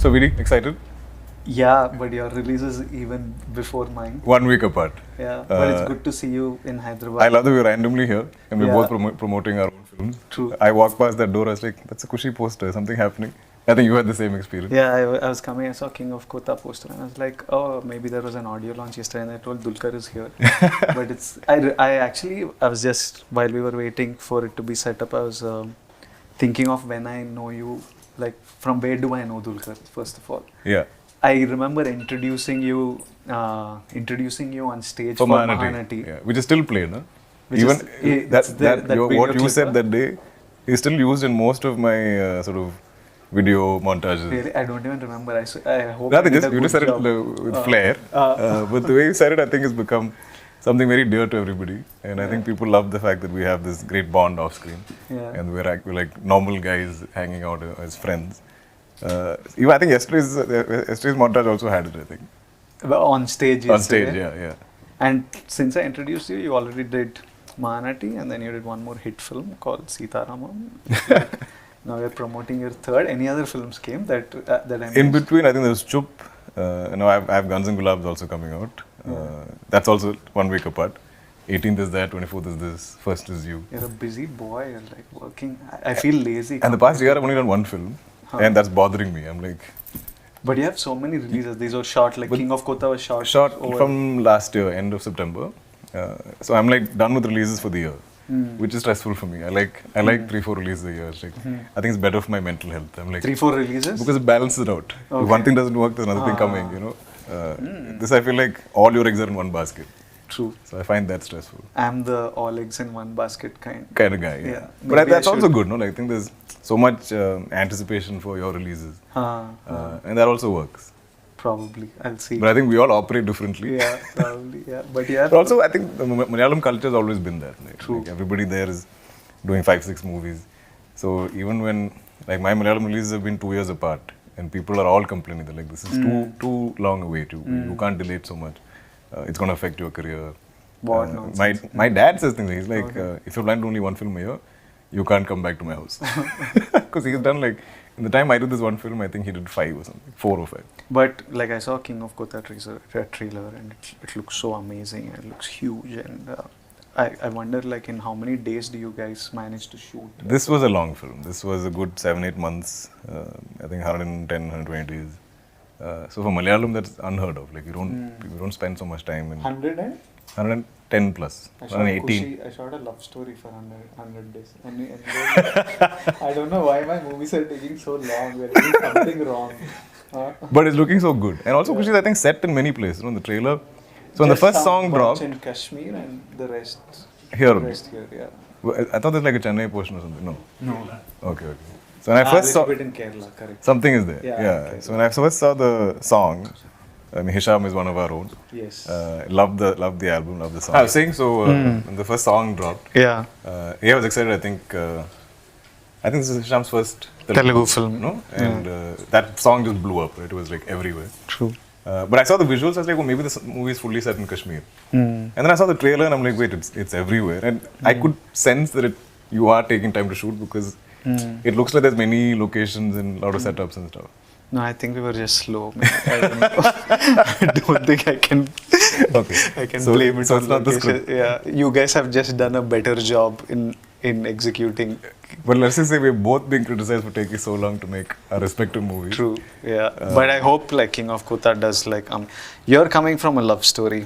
So very excited. Yeah, but your release is even before mine. 1 week apart. Yeah, but it's good to see you in Hyderabad. I love that we're randomly here and we're Yeah. both promoting our own films. True. I walked past that door, I was like, that's a Kushi poster, something happening. I think you had the same experience. Yeah, I was coming, I saw King of Kotha poster and I was like, oh, maybe there was an audio launch yesterday and I told Dulquer is here. But I was just, while we were waiting for it to be set up, I was thinking of when I know you, like from where do I know Dulquer, first of all. Yeah. I remember introducing you on stage For for Mahanati. Mahanati. Yeah. Which is still played, huh? Which Even is- it's there, that what video you clip, said huh? that day is still used in most of my sort of video montages. Really, I don't even remember. I hope Nothing, I did just a you good just said job. it with flair. But the way you said it, I think it's become something very dear to everybody. And I think people love the fact that we have this great bond off screen. Yeah. And we're like normal guys hanging out as friends. Even I think yesterday's montage also had it, I think. Well, on stage. On yesterday. stage, yeah. And since I introduced you, you already did Mahanati, and then you did one more hit film called Sitaramam. Like, now you're promoting your third. Any other films came that I In missed? between, I think there was Chup. I have Guns and Gulabs also coming out. That's also 1 week apart. 18th is that, 24th is this, 1st is you. You're a busy boy. You're like working. I feel lazy. And the past year I've only done one film. And that's bothering me. I'm like, But you have so many releases. These are short. Like King of Kotha was short. shot over- from last year, end of September. So I'm like done with releases for the year, which is stressful for me. I like 3-4 releases a year. It's like, I think it's better for my mental health. I'm like 3-4 releases. because it balances it out. Okay. If one thing doesn't work, there's another thing coming. You know, this I feel like all your eggs are in one basket. True. So I find that stressful. I'm the all eggs in one basket kind. Kind of guy. Yeah. Yeah. But Maybe that's I also should. good, no? Like, I think there's so much anticipation for your releases, and that also works. Probably. I'll see. But I think we all operate differently. Yeah, probably. Yeah. But yeah. But also, I think the Malayalam culture has always been there. Right? True. Like everybody there is doing 5-6 movies. So even when, like, my Malayalam releases have been 2 years apart, and people are all complaining that like this is too long away. You can't delay it so much. It's going to affect your career. What nonsense. My dad says things. He's like, if you're planning only one film a year, you can't come back to my house. Because he's done like, in the time I did this one film, I think he did 5 or something, 4 or 5. But like I saw King of Kotha trailer and it looks so amazing and it looks huge and I wonder like in how many days do you guys manage to shoot? This was a long film. This was a good 7-8 months. I think 110-120 days. So for Malayalam, that's unheard of. Like you don't spend so much time in 110 plus, I shot 118. Kushi, I shot a love story for 100 days. And I don't know why my movies are taking so long. We're doing something wrong. But it's looking so good. And also Kushi is, I think, set in many places. You know, the trailer. So when the first song dropped, in Kashmir and the rest here. yeah. I thought there's like a Chennai portion or something. No. No. Okay. So when I first saw, bit in Kerala, correct. something is there. Yeah, Yeah. okay. So when I first saw the song, I mean, Hisham is one of our own. Yes. Loved the album, loved the song. I was saying so when the first song dropped. Yeah. I was excited. I think this is Hisham's first Telugu film. no? And that song just blew up. Right? It was like everywhere. True. But I saw the visuals. I was like, oh, maybe this movie is fully set in Kashmir. And then I saw the trailer, and I'm like, wait, it's everywhere. And I could sense that you are taking time to shoot because it looks like there's many locations and a lot of setups and stuff. No, I think we were just slow. Man. I don't know. I don't think I can. Okay. I can So- blame it so on it's not the location. script. Yeah, you guys have just done a better job in executing. But let's just say we're both being criticized for taking so long to make our respective movies. True. Yeah. But I hope like King of Kotha does like you're coming from a love story.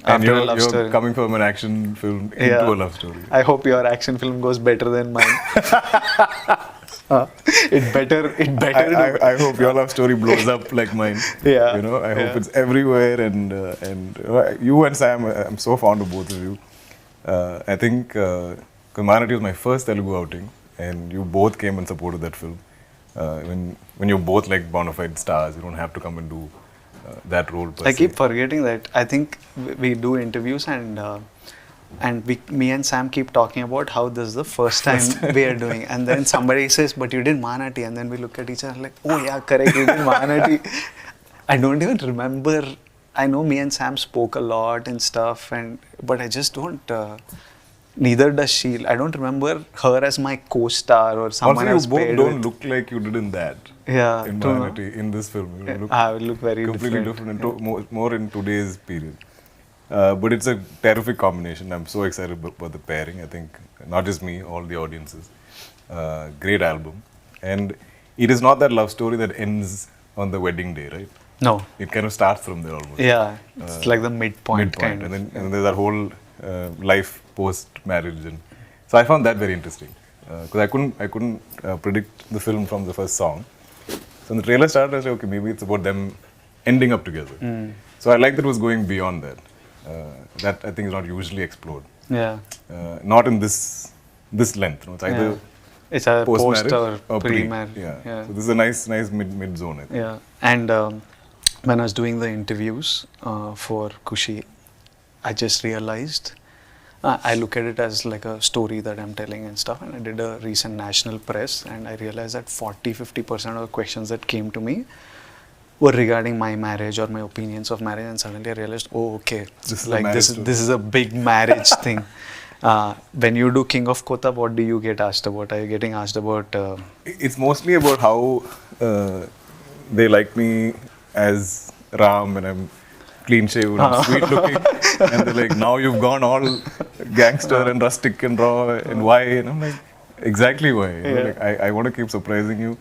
And After a love you're story. coming from an action film into a love story. I hope your action film goes better than mine. It better. I hope your love story blows up like mine. Yeah. You know, I hope it's everywhere and you and Sam, I'm so fond of both of you. I think Mahanati was my first Telugu outing and you both came and supported that film. When you're both like bona fide stars, you don't have to come and do that role per I se. keep forgetting that. I think we do interviews and me and Sam keep talking about how this is the first time we are doing, and then somebody says, "But you did Mahanati," and then we look at each other like, "Oh yeah, correct, we did Mahanati." I don't even remember. I know me and Sam spoke a lot and stuff, but I just don't. neither does she. I don't remember her as my co-star or someone Also, else you both paired don't with. look like you did in that. Yeah, In true, no? Vanity, in this film, you look I look very completely different and more in today's period. But it's a terrific combination. I'm so excited about the pairing. I think not just me, all the audiences. Great album, and it is not that love story that ends on the wedding day, right? No. It kind of starts from there almost. Yeah, it's like the midpoint kind and of. then there's that whole life post marriage, and so I found that very interesting because I couldn't predict the film from the first song. So when the trailer started, I was like, okay, maybe it's about them ending up together. So I like that it was going beyond that. That I think is not usually explored. Yeah. Not in this length. No? It's either It's a post-marriage post or pre. pre-marriage. Yeah. So this is a nice mid zone. I think. Yeah. And when I was doing the interviews for Kushi, I just realized I look at it as like a story that I'm telling and stuff. And I did a recent national press, and I realized that 40-50% of the questions that came to me were regarding my marriage or my opinions of marriage. And suddenly I realized, oh, okay, this is a big marriage thing. When you do King of Kotha, what do you get asked about? Are you getting asked about? It's mostly about how they like me as Ram, and I'm clean shaven, I'm sweet looking, and they're like, now you've gone all gangster and rustic and raw, and why? And I'm like, exactly why. You know, like, I want to keep surprising you,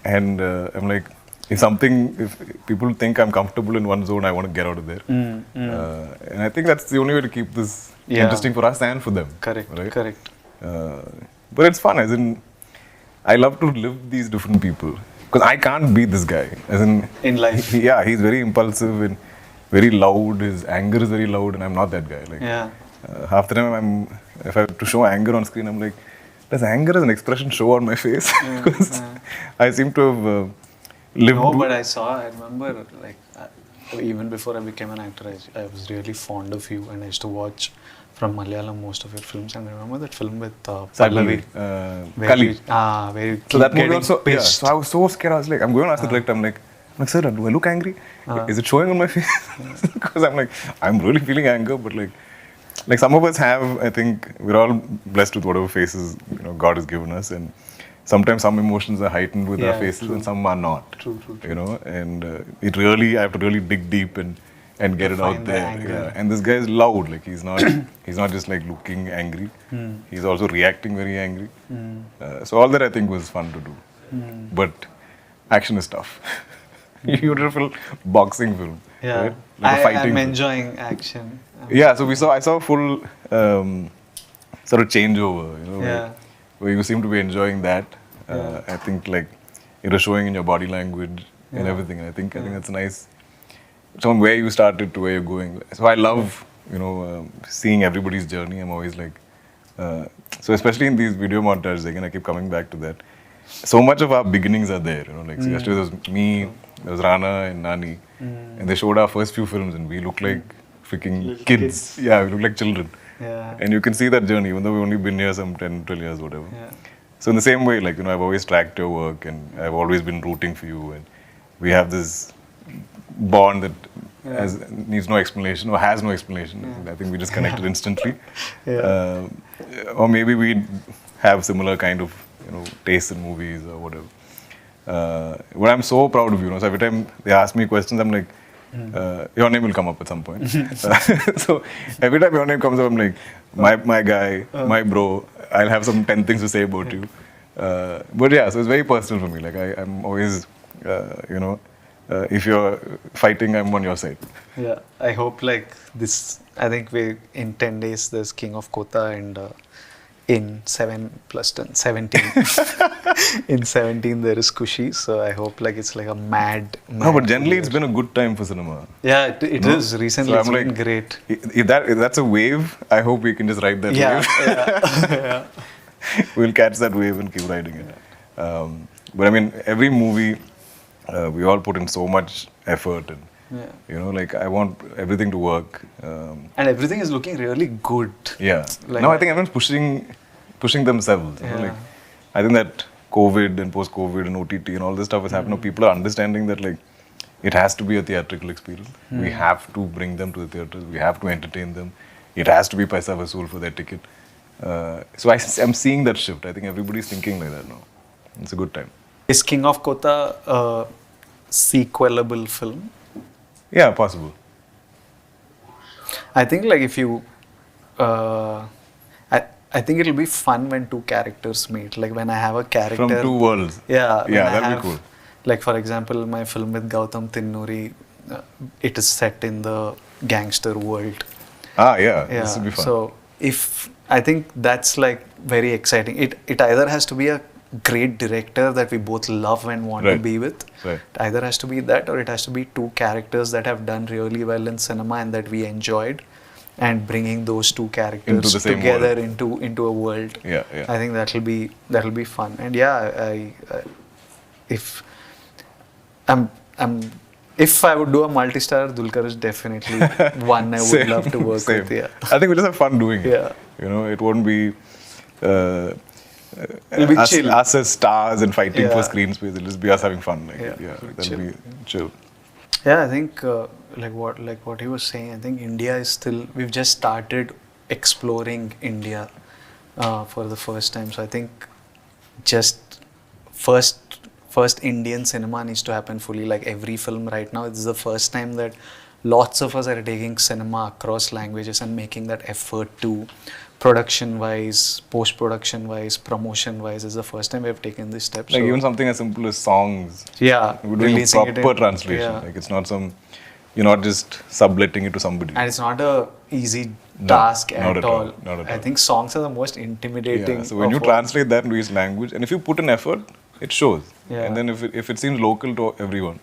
and I'm like, if people think I'm comfortable in one zone, I want to get out of there. And I think that's the only way to keep this interesting for us and for them. Correct, right? correct. But it's fun, as in, I love to live these different people. Because I can't be this guy. As in life. He's very impulsive and very loud. His anger is very loud, and I'm not that guy. Like, half the time, if I have to show anger on screen, I'm like, does anger as an expression show on my face? Because I seem to have lived. No, but I remember, like, even before I became an actor, I was really fond of you, and I used to watch from Malayalam most of your films, and I remember that film with Pallavi. Kali. Very So that movie getting also, pissed. so I was so scared. I was like, I'm going to ask the director, I'm like, sir, do I look angry? Is it showing on my face? Because I'm like, I'm really feeling anger, but like some of us have, I think, we're all blessed with whatever faces, God has given us, and sometimes some emotions are heightened with our faces, and some are not. True. And I have to really dig deep and get it out there. Yeah. And this guy is loud. Like he's not just like looking angry. He's also reacting very angry. So all that I think was fun to do. But action is tough. Beautiful boxing film. Yeah, right? Like a fighting I'm film. enjoying action. Yeah, so I saw a full sort of changeover. Where you seem to be enjoying that. I think like it was showing in your body language and everything. And I think that's nice. From where you started to where you're going. So I love seeing everybody's journey. I'm always like, so especially in these video montages, again I keep coming back to that. So much of our beginnings are there. Like so yesterday there was me, there was Rana and Nani, and they showed our first few films, and we look like freaking kids. Yeah, we look like children. Yeah. And you can see that journey, even though we've only been here some 10, 12 years, whatever. Yeah. So in the same way, like, I've always tracked your work, and I've always been rooting for you, and we have this bond that needs no explanation or has no explanation. I think we just connected instantly. Or maybe we have similar kind of, taste in movies or whatever. But I'm so proud of you. So every time they ask me questions, I'm like, your name will come up at some point. So every time your name comes up, I'm like, my guy, my bro, I'll have some 10 things to say about you. But yeah, so it's very personal for me. Like I'm always, if you're fighting, I'm on your side. Yeah, I hope like this, I think in 10 days there's King of Kotha, and in 7 plus 10, 17. In 17 there is Kushi, so I hope like it's like a mad No, but generally it's been a good time for cinema. Yeah, it is. Recently so it's been like, great. If that's a wave, I hope we can just ride that wave. We'll catch that wave and keep riding it. But I mean, every movie, we all put in so much effort, and like I want everything to work. And everything is looking really good. Yeah. Like, no, I think everyone's pushing themselves. Like, I think that COVID and post-COVID and OTT and all this stuff is happening. People are understanding that like it has to be a theatrical experience. We have to bring them to the theaters. We have to entertain them. It has to be paisa vasool for their ticket. So I'm seeing that shift. I think everybody's thinking like that now. It's a good time. Is King of Kotha a sequelable film? Yeah, possible. I think like if you, uh, I think it'll be fun when two characters meet. Like when I have a character From two worlds. Yeah, when Yeah, I that'd be have, cool. like for example, my film with Gautam Tinnuri, it is set in the gangster world. Ah, yeah. Yeah. This would be fun. So if I think that's like very exciting. It either has to be a great director that we both love and want to Right. be with. Right. It either has to be that, or it has to be two characters that have done really well in cinema and that we enjoyed, and bringing those two characters Into the same together world. into a world. Yeah, yeah. I think that'll be fun. And yeah, I if I'm if I would do a multi-star, Dulquer is definitely one I would Same, love to work same. with. Yeah. I think we just have fun doing it. Yeah. You know, it won't be It'll be us, chill. us as stars and fighting for Yeah. screen space. It'll just be us having fun. Like, Yeah, yeah, it'll be that'll chill. be chill. Yeah, I think like what he was saying. I think India is still. We've just started exploring India for the first time. So I think just first Indian cinema needs to happen fully. Like every film right now, it's the first time that lots of us are taking cinema across languages and making that effort to production wise, post production wise, promotion wise. Is the first time we've taken this step. Like So, even something as simple as songs. yeah, We're doing a releasing it proper in- translation. yeah. Like it's not you're not just subletting it to somebody. And it's not a easy No, task not at at all, all. not at I all. think songs are the most intimidating. Yeah, so when of you all. translate that into each language, and if you put in effort, it shows. Yeah. And then if it seems local to everyone,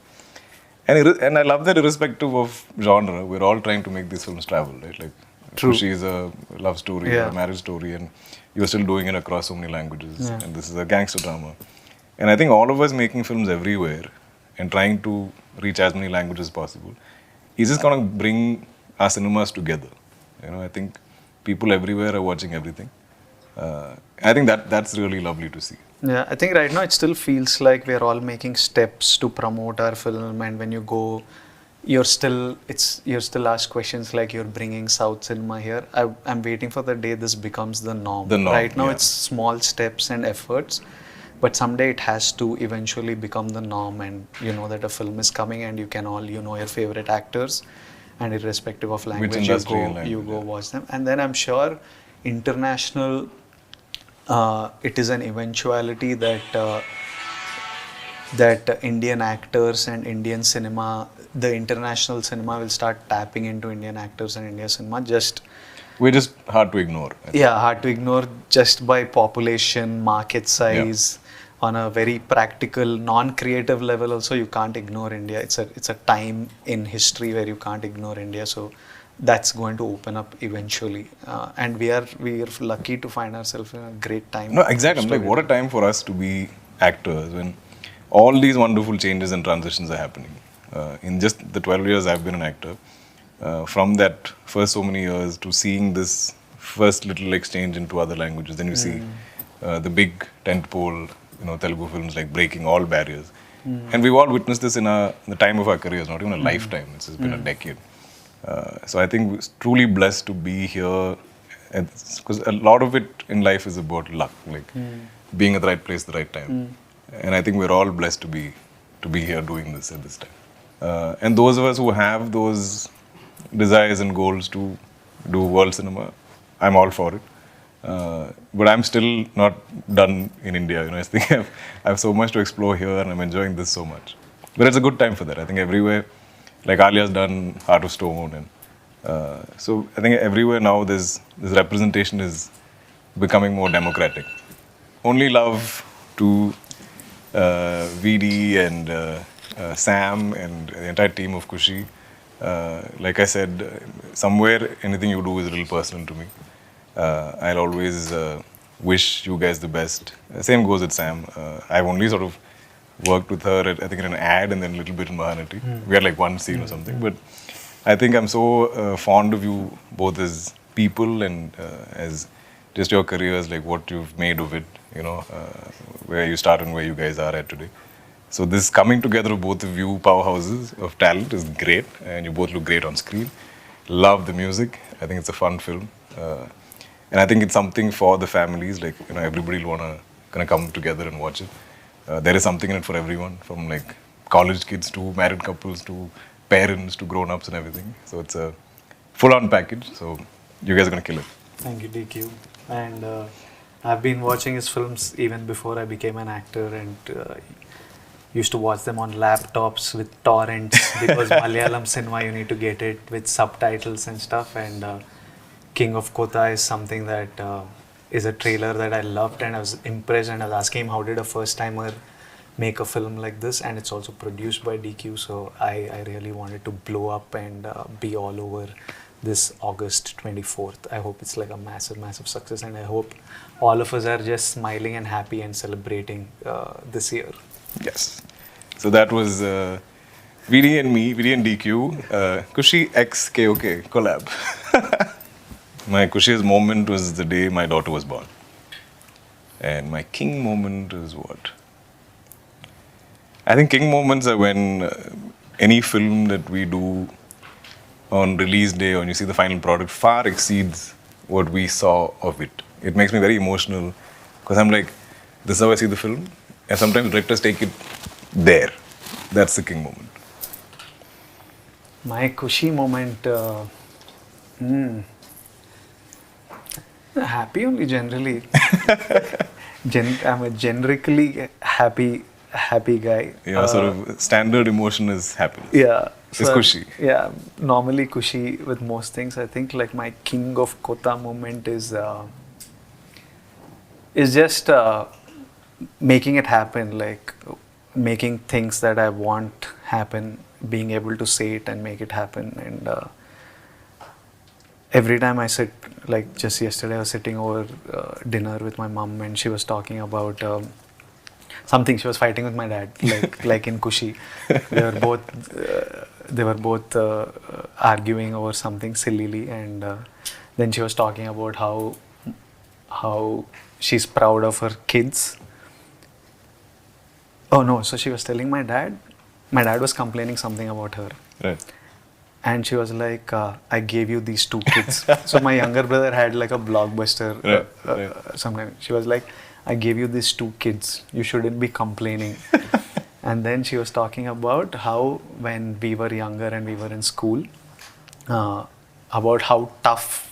and I love that irrespective of genre, we're all trying to make these films travel, right? Like, True. Kushi is a love story, Yeah. a marriage story, and you're still doing it across so many languages. Yeah. And this is a gangster drama. And I think all of us making films everywhere and trying to reach as many languages as possible is just going to bring our cinemas together. You know, I think people everywhere are watching everything. I think that's really lovely to see. Yeah, I think right now it still feels like we're all making steps to promote our film, and when you go, you're still asked questions like you're bringing South cinema here. I'm waiting for the day this becomes the norm. The norm, Right now yeah. it's small steps and efforts, but someday it has to eventually become the norm, and you know that a film is coming and you can all your favorite actors, and irrespective of language industry and you language, go yeah. watch them, and then I'm sure international. It is an eventuality that Indian actors and Indian cinema, the international cinema will start tapping into Indian actors and Indian cinema. We're just hard to ignore. I think. Yeah, hard to ignore just by population, market size. On a very practical, non-creative level, also you can't ignore India. It's a time in history where you can't ignore India. So that's going to open up eventually, and we are lucky to find ourselves in a great time. No, exactly. I'm like, what a time for us to be actors when all these wonderful changes and transitions are happening. In just the 12 years I've been an actor, from that first so many years to seeing this first little exchange into other languages, then you see the big tentpole, Telugu films like breaking all barriers. And we've all witnessed this in the time of our careers, not even a lifetime. It's just been a decade. So I think we're truly blessed to be here, because a lot of it in life is about luck, like being at the right place at the right time. And I think we're all blessed to be here doing this at this time. And those of us who have those desires and goals to do world cinema, I'm all for it. But I'm still not done in India. I think I have so much to explore here, and I'm enjoying this so much. But it's a good time for that. I think everywhere, like Alia's done Heart of Stone, and so I think everywhere now this representation is becoming more democratic. Only love to VD and Sam and the entire team of Kushi. Like I said, somewhere anything you do is a little personal to me. I'll always wish you guys the best. Same goes with Sam. I've only sort of worked with her I think in an ad and then a little bit in Mahanati. We had like one scene or something. But I think I'm so fond of you both as people and as just your careers, like what you've made of it, where you started and where you guys are at today. So this coming together of both of you powerhouses of talent is great, and you both look great on screen. Love the music. I think it's a fun film. and I think it's something for the families. Like, you know, everybody will wanna kind of come together and watch it. There is something in it for everyone, from like college kids to married couples to parents to grown-ups and everything. So it's a full-on package. So you guys are gonna kill it. Thank you, DQ. And I've been watching his films even before I became an actor, and used to watch them on laptops with torrents because Malayalam cinema, you need to get it with subtitles and stuff. And King of Kotha is something that is a trailer that I loved, and I was impressed, and I was asking him how did a first timer make a film like this, and it's also produced by DQ, so I really wanted to blow up and be all over this August 24th. I hope it's like a massive success, and I hope all of us are just smiling and happy and celebrating this year. Yes. So that was VD and me, VD and DQ, Kushi X KOK collab. My Kushi's moment was the day my daughter was born. And my king moment is what? I think king moments are when any film that we do on release day, or when you see the final product, far exceeds what we saw of it. It makes me very emotional because I'm like, this is how I see the film. And sometimes directors take it there. That's the king moment. My Kushi moment, happy only generally. I'm a generically happy guy. Yeah, sort of standard emotion is happiness. Yeah. It's Kushi. Yeah, normally Kushi with most things. I think like my King of Kotha moment is just making it happen, like making things that I want happen, being able to say it and make it happen. And every time I sit, like just yesterday I was sitting over dinner with my mom, and she was talking about something. She was fighting with my dad, like in Kushi. They were both arguing over something sillily, and then she was talking about how she's proud of her kids. Oh no, so she was telling my dad was complaining something about her. Right. And she was like, I gave you these 2 kids. So my younger brother had like a blockbuster. Right. Sometime. She was like, I gave you these 2 kids. You shouldn't be complaining. And then she was talking about how when we were younger and we were in school, about how tough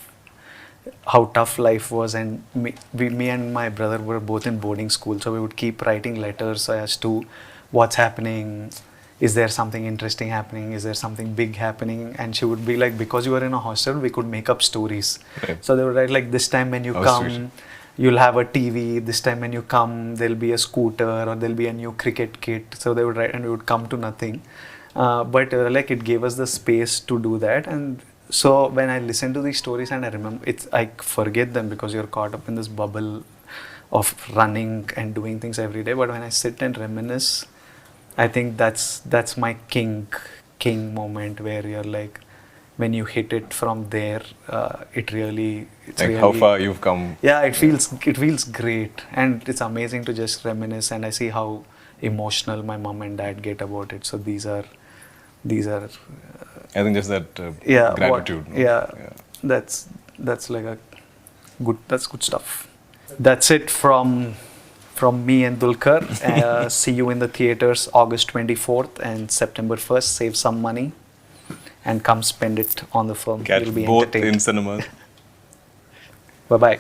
life was, and me and my brother were both in boarding school, so we would keep writing letters as to what's happening, is there something interesting happening, is there something big happening, and she would be like, because you were in a hostel, we could make up stories. Right. So they would write like, this time when you come, you'll have a TV, this time when you come, there'll be a scooter, or there'll be a new cricket kit. So they would write, and we would come to nothing. But like it gave us the space to do that. And so when I listen to these stories and I remember, I forget them because you're caught up in this bubble of running and doing things every day. But when I sit and reminisce, I think that's my king moment, where you're like, when you hit it from there, it's really how far you've come. Yeah, it feels great, and it's amazing to just reminisce. And I see how emotional my mom and dad get about it. So these are. I think just that gratitude. That's like that's good stuff. That's it from me and Dulquer. See you in the theaters August 24th and September 1st. Save some money and come spend it on the film. Catch You'll be both entertained. in cinemas. Bye-bye.